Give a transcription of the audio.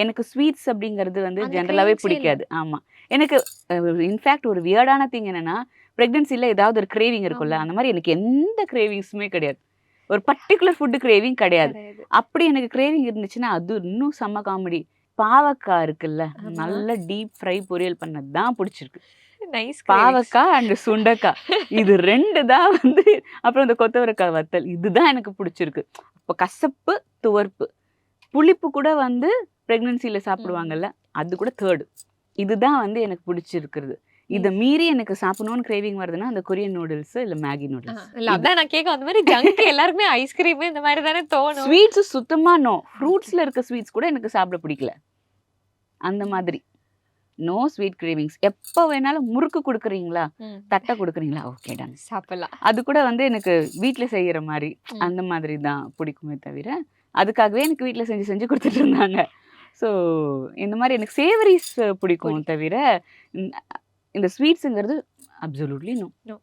எனக்கு ஸ்வீட்ஸ் அப்படிங்கிறது வந்து அந்த ஜென்ரலாவே cravings-ஏ இல்ல. பிடிக்காது. ஆமா. எனக்கு இன்ஃபேக்ட் ஒரு வியர்டான திங் என்னன்னா, பிரெக்னன்சில ஏதாவது ஒரு கிரேவிங் இருக்கும்ல, ஆமா. அந்த மாரி எனக்கு எந்த கிரேவிங்ஸுமே கிடையாது. ஒரு பர்ட்டிகுலர் ஃபுட் கிரேவிங் கிடையாது. கிடையாது. அப்படி எனக்கு கிரேவிங் இருந்துச்சுன்னா, அது இன்னும் செம்ம காமெடி. பாவக்காய் இருக்குல்ல, ஆமா. நல்ல டீப் ஃப்ரை பொரியல் பண்ணது தான் புடிச்சிருக்கு. Nice cravings. பாவக்காய் அண்ட் சுண்டக்காய். இது 2 தான் வந்து அப்புறம் இந்த கொத்தவரக்காய் வத்தல். இதுதான் எனக்கு புடிச்சிருக்கு. அப்ப கசப்பு, துவர்ப்பு. புளிப்பு கூட வந்து பிரெக்னன்சில சாப்பிடுவாங்கல்ல, அது கூட 3. இதுதான் வந்து எனக்கு பிடிச்சிருக்கிறது. இத மீறி எனக்கு சாப்பிடணும்னு கிரேவிங் வருதுன்னா, அந்த கொரியன் நூடுல்ஸ் இல்ல மேகி நூடுல்ஸ். இல்ல அதான் நான் கேட்க அந்த மாதிரி ஜங்க் எல்லாருக்குமே ஐஸ்கிரீம் இந்த மாதிரி தானே தோணும். ஸ்வீட்ஸ் சுத்தமா நோ. ஃப்ரூட்ஸ்ல இருக்க ஸ்வீட்ஸ் கூட எனக்கு சாப்பிட பிடிக்கல. அந்த மாதிரி. No sweet cravings. எப்ப வேணாலும் முறுக்கு குடுக்குறீங்களா? தட்ட குடுக்குறீங்களா? Okay done. சாப்பிடலாம். அது கூட வந்து எனக்கு வீட்ல செய்யற மாரி, அந்த மாதிரி தான் பிடிக்குமே தவிர, அதுக்காகவே எனக்கு வீட்ல செஞ்சு செஞ்சு குடுத்துட்டு இருந்தாங்க. ஸோ இந்த மாரி எனக்கு சேவரீஸ் பிடிக்கும் தவிர, இந்த இந்த ஸ்வீட்ஸ்ங்கிறது அப்சல்யூட்லி நோ.